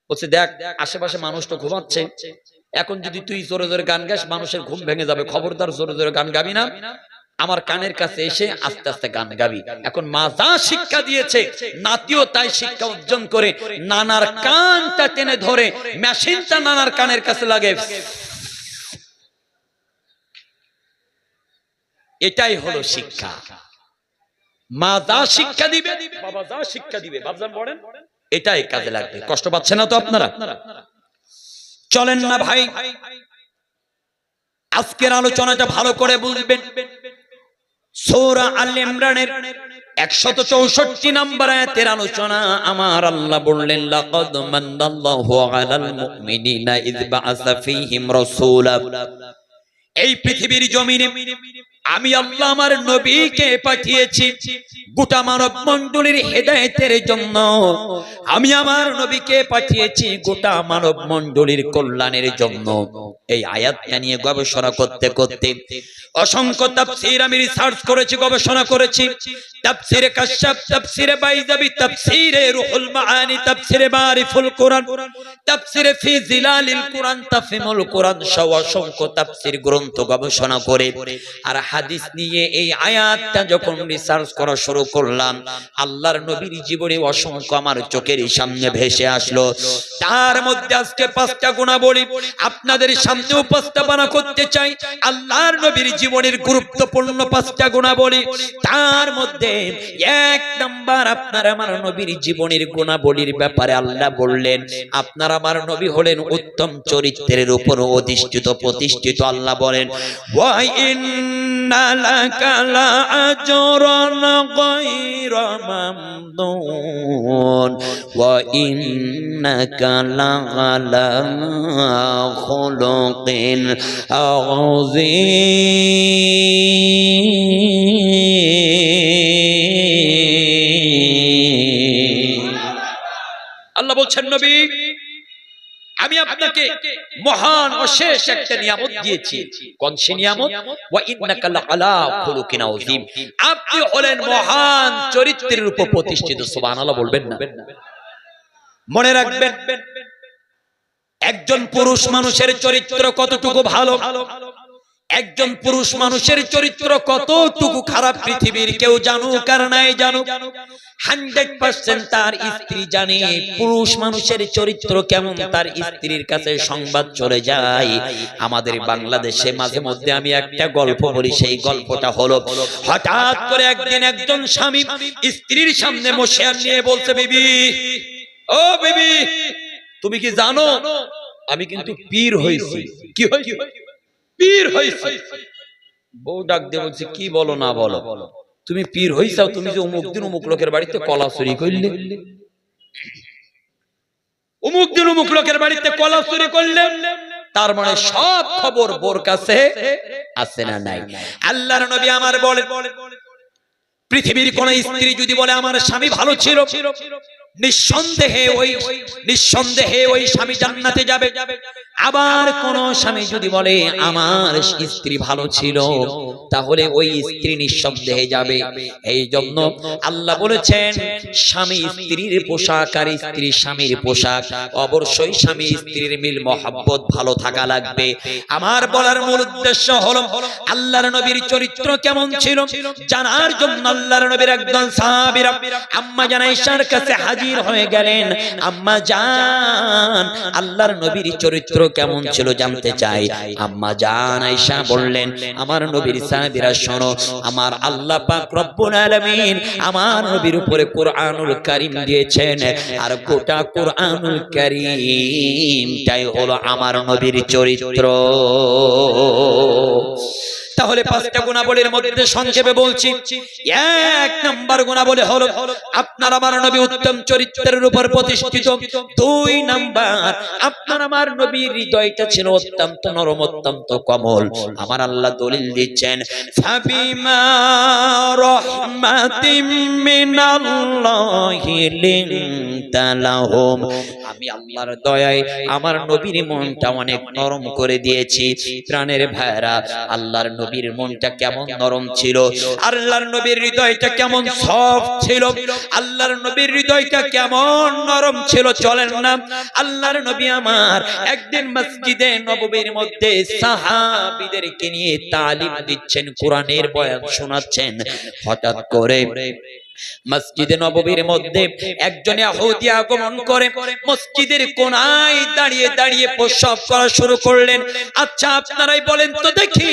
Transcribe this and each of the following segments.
বলছে দেখ আশেপাশে মানুষ তো ঘুমাচ্ছে, এখন যদি তুই জোরে জোরে গান গাস মানুষের ঘুম ভেঙে যাবে, খবরদার জোরে জোরে গান গাবি না, আমার কানের কাছে এসে আস্তে আস্তে গান গাবি। এখন মা যা শিক্ষা দিয়েছে নাতিও তাই শিক্ষা অর্জন করে নানার কানটা টেনে ধরে মেশিনটা নানার কানের কাছে লাগে, এটাই হলো শিক্ষা। মা যা শিক্ষা দিবে বাবা যা শিক্ষা দিবে বাবজান বলেন এটাই কাজে লাগবে। কষ্ট পাচ্ছেন না তো আপনারা? চলেন না ভাই আজকের আলোচনাটা ভালো করে বুঝবেন। সূরা আল ইমরানের 164 নম্বর আয়াতের আলোচনা আমার আল্লাহ বললেন লাকাদ মান্নাল্লাহু আলাল মুমিনিনা ইয বাআসা ফীহিম রাসূলা। এই পৃথিবীর জমিনে আমি আল্লাহ আমার নবীকে পাঠিয়েছি গোটা মানব মণ্ডলীর হেদায়েতের জন্য। আমি আমার নবীকে পাঠিয়েছি গোটা মানব মণ্ডলীর কল্যাণের জন্য। এই আয়াতটা নিয়ে গবেষণা করতে করতে অসংখ্য তাফসীর আমি রিসার্চ করেছি, গবেষণা করেছি। তাফসীরে কাশফ, তাফসীরে বাইজাবি, তাফসীরে রুহুল মাআনি, তাফসীরে মারিফুল কোরআন, তাফসীরে ফি জিলালিল কোরআন, তাফহিমুল কোরআন সহ অসংখ্য তাফসীর গ্রন্থ গবেষণা করে আর হাদিস নিয়ে এই আয়াতটা যখন রিসার্চ করা শুরু করলাম, আল্লাহর নবীর জীবনে অসংখ্য আমার চোখের সামনে ভেসে আসলো। তার মধ্যে আজকে 5টা গুণাবলী আপনাদের সামনে উপস্থাপনা করতে চাই। আল্লাহর নবীর জীবনের গুরুত্বপূর্ণ 5টা গুণাবলী। তার মধ্যে 1 নাম্বার আপনার আমার নবীর জীবনের গুণাবলীর ব্যাপারে আল্লাহ বললেন আপনার আমার নবী হলেন উত্তম চরিত্রের উপর অধিষ্ঠিত প্রতিষ্ঠিত। আল্লাহ বলেন ওয়া ইন্না লাকা লাআজরান গায়রা মামনুন ওয়া ইন্নাকা লাআলা খুলুকিন আযীম। আল্লাহ বলছেন নবী আমি আপনাকে মহান অশেষ একটা নিয়ামত দিয়েছি। কোন সে নিয়ামত? ওয়া ইন্নাকা লাআলা খুলুকিন আযীম। আপনি হলেন মহান চরিত্রের উপর প্রতিষ্ঠিত। সুবহানাল্লাহ বলবেন না? মনে রাখবেন একজন পুরুষ মানুষের চরিত্র কতটুকু ভালো, একজন পুরুষ মানুষের চরিত্র কতটুকু খারাপ পৃথিবীর কেউ জানুক আর নাই জানুক 100% তার স্ত্রী জানে পুরুষ মানুষের চরিত্র কেমন। তার স্ত্রীর কাছে সংবাদ চলে যায়। আমাদের বাংলাদেশে মাঝে মধ্যে আমি একটা গল্প বলি, সেই গল্পটা হলো হঠাৎ করে একদিন একজন স্বামী স্ত্রীর সামনে মশিয়ার নিয়ে বলছে বিবি, ও বিবি তুমি কি জানো আমি কিন্তু পীর হইছি। কি হইছি? পীর হইছি। বউ ডাক দিয়ে বলছে কি বলো না বলো, তুমি পীর হইছাও? তুমি যে অমুক দিন অমুক লোকের বাড়িতে কলা চুরি করলে, অমুক দিন অমুক লোকের বাড়িতে কলা চুরি করলে, তার মানে সব খবর বোর কাছে আছে না নাই? আল্লাহর নবী আমার বলেন পৃথিবীর কোন স্ত্রী যদি বলে আমার স্বামী ভালো ছিল, নিঃসন্দেহে ওই স্বামী জান্নাতে যাবে। আবার কোন স্বামী যদি বলে আমার স্ত্রী ভালো ছিল, তাহলে ওই স্ত্রী নিঃসন্দেহে যাবে। এই জন্য আল্লাহ বলেছেন স্বামী স্ত্রীর পোশাক আর স্ত্রী স্বামীর পোশাক, অবশ্যই স্বামী স্ত্রীর মিল মহব্বত ভালো থাকা লাগবে। আমার বলার মূল উদ্দেশ্য হলো আল্লাহর নবীর চরিত্র কেমন ছিল জানার জন্য আল্লাহর নবীর একজন সাহাবীরা আম্মা জান আয়েশার কাছে হাজির হয়ে গেলেন। আম্মা জান আল্লাহর নবীর চরিত্র কেমন ছিল জানতে চাই। আম্মা জান আয়েশা বললেন আমার নবীর সাহাবীরা শোনো, আমার আল্লাহ পাক রব্বুল আলামিন আমার নবীর উপরে কোরআনুল কারীম দিয়েছেন, আর গোটা কোরআনুল কারীমটাই হলো আমার নবীর চরিত্র। তাহলে 5টা গুণাবলীর মধ্যে সংক্ষেপে বলছি। 1 নাম্বার গুণাবলী হলো আপনার আমার নবী উত্তম চরিত্রের উপর প্রতিষ্ঠিত। 2 নাম্বার আপনার আমার নবীর হৃদয়টা ছিল অত্যন্ত নরম, অত্যন্ত কোমল। আমার আল্লাহ দলিল দিচ্ছেন ফাবিমা রাহমাতিম মিনাল্লাহি লিনতা লাহুম। আমি আল্লাহর দয়ায় আমার নবীর মনটা অনেক নরম করে দিয়েছি। প্রাণের ভাইরা আল্লাহর নবীর মনটা কেমন নরম ছিল, আল্লাহর নবীর হৃদয়টা কেমন সফট ছিল, আল্লাহর নবীর হৃদয়টা কেমন নরম ছিল। চলেন না, আল্লাহর নবী আমার একদিন মসজিদে নববীর মধ্যে সাহাবীদেরকে নিয়ে তালিম দিচ্ছেন, কোরআনের বয়ান শোনাচ্ছেন। হঠাৎ করে মসজিদে নববীর মধ্যে একজন ইহুদি আগমন করে মসজিদের কোণায় দাঁড়িয়ে দাঁড়িয়ে প্রস্রাব করা শুরু করলেন। আচ্ছা আপনারাই বলেন তো দেখি,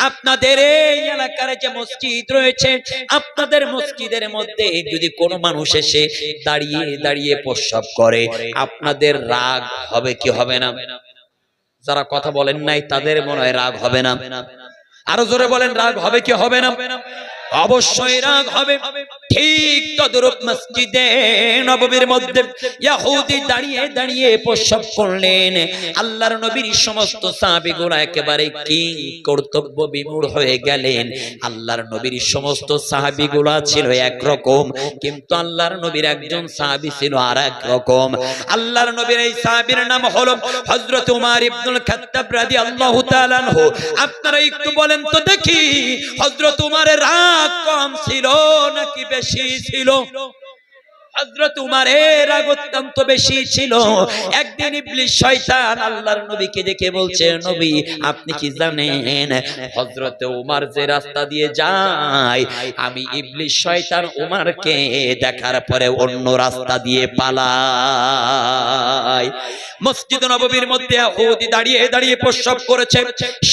আপনাদের এই এলাকার যে মসজিদ রয়েছে, আপনাদের মসজিদের মধ্যে যদি কোনো মানুষ এসে দাঁড়িয়ে দাঁড়িয়ে প্রস্রাব করে, আপনাদের রাগ হবে কি হবে না? যারা কথা বলেন নাই তাদের মনে হয় রাগ হবে না। আরো জোরে বলেন, রাগ হবে কি হবে না? অবশ্যই রাগ হবে। ঠিক তদ্রূপ মসজিদে নববীর মধ্যে ইহুদি দাঁড়িয়ে দাঁড়িয়ে প্রস্রাব করলেন। আল্লাহর নবীর সমস্ত সাহাবীগুলো একেবারে কি কর্তব্য বিমূঢ় হয়ে গেলেন। আল্লাহর নবীর সমস্ত সাহাবীগুলো ছিল একরকম, কিন্তু আল্লাহর নবীর একজন সাহাবী ছিল আরেক রকম। আল্লাহর নবীর এই সাহাবীর নাম হলো হযরত উমর ইবনুল খাত্তাব রাদিয়াল্লাহু তাআলা আনহু। আপনারা একটু বলেন তো দেখি, হযরত উমরের রাগ কম ছিল নাকি বেশি ছিল? হযরত উমরের রাগ অত্যন্ত বেশি ছিল। একদিন ইবলিস শয়তান আল্লাহর নবীকে দেখে বলছে, নবী আপনি কি জানেন হযরত উমর যে রাস্তা দিয়ে যায়, আমি ইবলিস শয়তান উমরকে দেখার পরে অন্য রাস্তা দিয়ে পালাই। মসজিদ নববীর মধ্যে ইহুদি দাঁড়িয়ে দাঁড়িয়ে প্রস্রাব করেছে,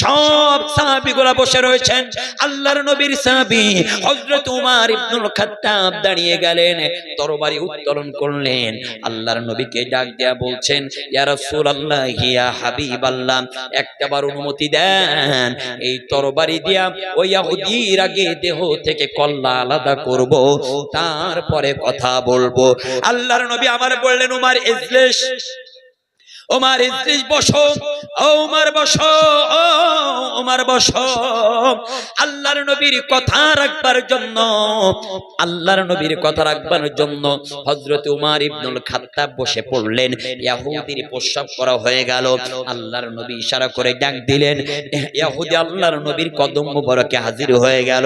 সব সাহাবীগুলো বসে রয়েছেন। আল্লাহর নবীর সাহাবী হযরত উমর ইবনুল খাত্তাব দাঁড়িয়ে গেলেন, তরবারি উত্তোলন করলেন, আল্লাহর নবীকে ডাক দেয়া বলছেন, ইয়া রাসূলুল্লাহ ইয়া হাবিবাল্লাহ, একটাবার অনুমতি দেন, এই তরবারি দিয়া ওই ইহুদির আগে দেহ থেকে কল্লা আলাদা করব, তারপরে কথা বলবো। আল্লাহর নবী আমার বললেন, উমর ইজলিস, ওমর ইজলিস বসো, ও ওমর বসো, ও ওমর বসো। আল্লাহর নবীর কথা রাখবার জন্য, আল্লাহর নবীর কথা রাখবার জন্য হযরত উমর ইবনুল খাত্তাব বসে পড়লেন। ইহুদির প্রস্রাব করা হয়ে গেল। আল্লাহর নবী ইশারা করে ডাক দিলেন, ইহুদি আল্লাহর নবীর কদম মুবারকে হাজির হয়ে গেল।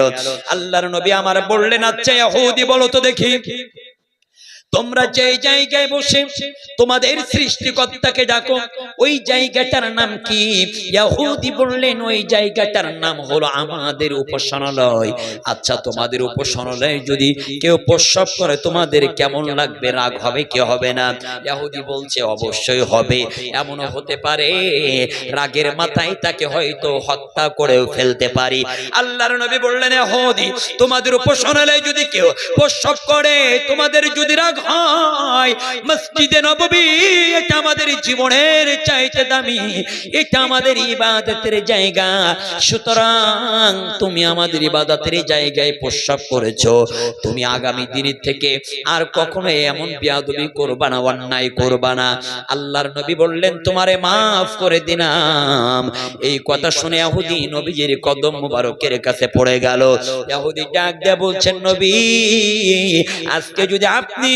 আল্লাহর নবী আমার বললেন, আচ্ছা ইহুদি বলো তো দেখি, তোমরা যে জায়গায় বসে তোমাদের সৃষ্টিকর্তাকে ডাকো, ওই জায়গাটার নাম কি? ইহুদি বললেন, ওই জায়গাটার নাম হলো আমাদের উপাসনালয়। আচ্ছা তোমাদের উপাসনালয়ে যদি কেউ প্রস্রাব করে তোমাদের কেমন লাগবে? রাগ হবে কি হবে না? ইহুদি বলছে অবশ্যই হবে, এমনও হতে পারে রাগের মাথায় তাকে হয়তো হত্যা করেও ফেলতে পারি। আল্লাহর নবী বললেন, ইহুদি তোমাদের উপাসনালয়ে যদি কেউ প্রস্রাব করে, তোমাদের যদি রাগ হয়, মসজিদে নববী এটা আমাদের জীবনের চাইতে দামি, এটা আমাদের ইবাদতের জায়গা, সুতরাং তুমি আমাদের ইবাদতের জায়গায় প্রস্রাব করেছো, তুমি আগামী দিনের থেকে আর কখনো এমন বেয়াদবি করবা না, অন্যায় করবা না। আল্লাহর নবী বললেন, তোমারে মাফ করে দিলাম। এই কথা শুনে ইহুদি নবীজির কদম মুবারকের কাছে পড়ে গেল। ইহুদি ডাক দিয়ে বলছেন, নবী আজকে যদি আপনি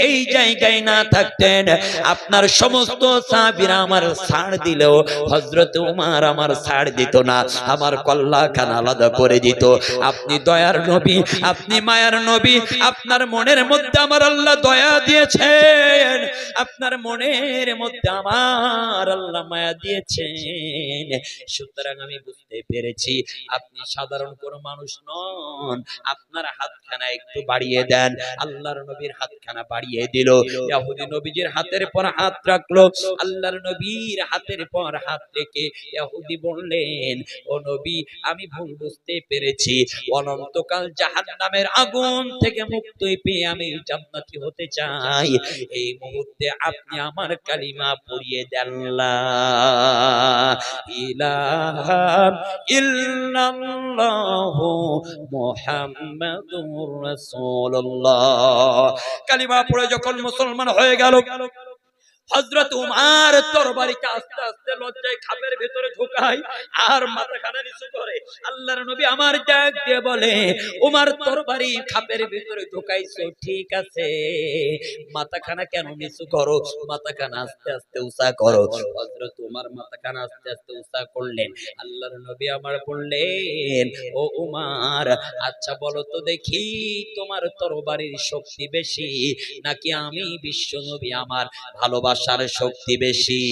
এই জায়গায় না থাকতেন, আপনার সমস্ত সাহাবীরা আমার ছাড় দিলেও হযরত উমর আমার ছাড় দিত না, আমার কল্লা খান আলাদা করে দিত। আপনি দয়ার নবী, আপনি মায়ার নবী, আপনার মনের মধ্যে আমার আল্লাহ দয়া দিয়েছেন, আপনার মনের মধ্যে আমার আল্লাহ মায়া দিয়েছেন, সুতরাং আমি বুঝতে পেরেছি আপনি সাধারণ কোনো মানুষ নন, আপনার হাতখানা একটু বাড়িয়ে দেন। আল্লাহর নবীর হাতখানা বাড়িয়ে দিল। ইহুদি নবীজির হাতের পর হাত রাখলো। আল্লাহর নবীর হাতের পর হাত রেখে ইহুদি বললেন, ও নবী আমি ভুল বুঝতে পেরেছি, অনন্তকাল জাহান্নামের আগুন থেকে মুক্তি পেয়ে আমি জান্নাতি হতে চাই, এই মুহূর্তে আপনি আমার কালিমা পড়িয়ে দেন, লা ইলাহা ইল্লাল্লাহু মুহাম্মাদুর রাসূলুল্লাহ। কালিমা পড়ে যখন মুসলমান হয়ে গেল, হযরত উমর তরবারিকে আস্তে আস্তে লজ্জায় খাপের ভিতরে ঢুকায় আর মাথাখানা নিচু করে। আল্লাহর নবী আমার ডাক দিয়ে বলে, উমার তরবারি খাপের ভিতরে ঢুকাইছো ঠিক আছে, মাথাখানা কেন নিচু করো? মাথাখানা আস্তে আস্তে উঁচা করো। হযরত উমর মাথাখানা আস্তে আস্তে উঁচা করলেন। আল্লাহর নবী আমার বললেন, ও উমর, আচ্ছা বলো তো দেখি, তোমার তরবারির শক্তি বেশি নাকি আমি বিশ্ব নবী আমার ভালোবাসার শক্তি বেশি?